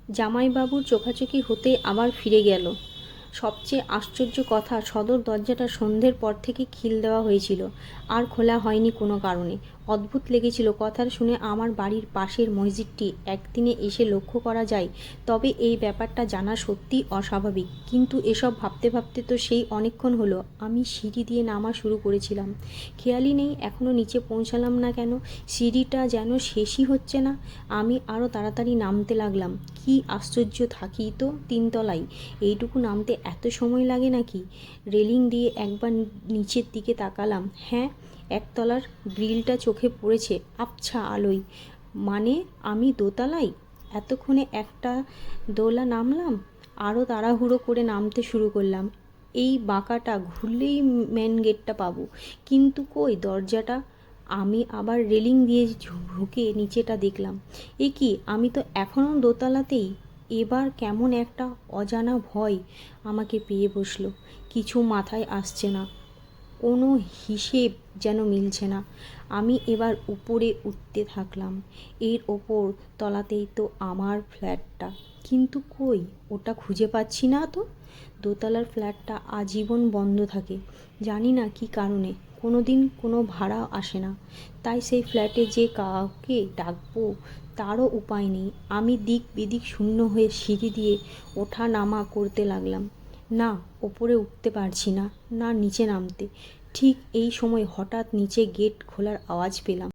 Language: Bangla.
জামাইবাবুর চোখাচোখি হতে আবার ফিরে গেল। সবচেয়ে আশ্চর্য কথা, সদর দরজাটা সন্ধ্যের পর থেকে খিল দেওয়া হয়েছিল, আর খোলা হয়নি কোনো কারণে। অদ্ভুত লেগেছিল কথাটা শুনে। আমার বাড়ির পাশের মসজিদটি একদিনে এসে লক্ষ্য করা যায়, তবে এই ব্যাপারটা জানা সত্যিই অস্বাভাবিক। কিন্তু এসব ভাবতে ভাবতে তো সেই অনেকক্ষণ হলো আমি সিঁড়ি দিয়ে নামা শুরু করেছিলাম। খেয়ালই নেই এখনও নিচে পৌঁছালাম না কেন। সিঁড়িটা যেন শেষই হচ্ছে না। আমি আরও তাড়াতাড়ি নামতে লাগলাম। কি আশ্চর্য, থাকি তো তিনতলায়, এইটুকু নামতে এত সময় লাগে নাকি? রেলিং দিয়ে একবার নিচের দিকে তাকালাম। হ্যাঁ, একতলার গ্রিলটা চোখে পড়েছে আবছা আলোয়। মানে আমি দোতলায়? এতক্ষণে একটা দোলা নামলাম। আরও তাড়াহুড়ো করে নামতে শুরু করলাম। এই বাঁকাটা ঘুরলেই মেন গেটটা পাবো, কিন্তু কই দরজাটা? আমি আবার রেলিং দিয়ে ঢুকে নিচেটা দেখলাম। এ কি, আমি তো এখনও দোতলাতেই। এবার কেমন একটা অজানা ভয় আমাকে পেয়ে বসলো। কিছু মাথায় আসছে না, কোনো হিসেব যেন মিলছে না। আমি এবার উপরে উঠতে থাকলাম। এর ওপর তলাতেই তো আমার ফ্ল্যাটটা, কিন্তু কই ওটা খুঁজে পাচ্ছি না তো। দোতলার ফ্ল্যাটটা আজীবন বন্ধ থাকে, জানি না কী কারণে। কোনো দিন কোনো ভাড়া আসে না, তাই সেই ফ্ল্যাটে যে কাউকে ডাকবো তারও উপায় নেই। আমি দিক বিদিক শূন্য হয়ে সিঁড়ি দিয়ে ওঠা নামা করতে লাগলাম। না ওপরে উঠতে পারছি না, না নিচে নামতে। ঠিক এই সময় হঠাৎ নিচে গেট খোলার আওয়াজ পেলাম।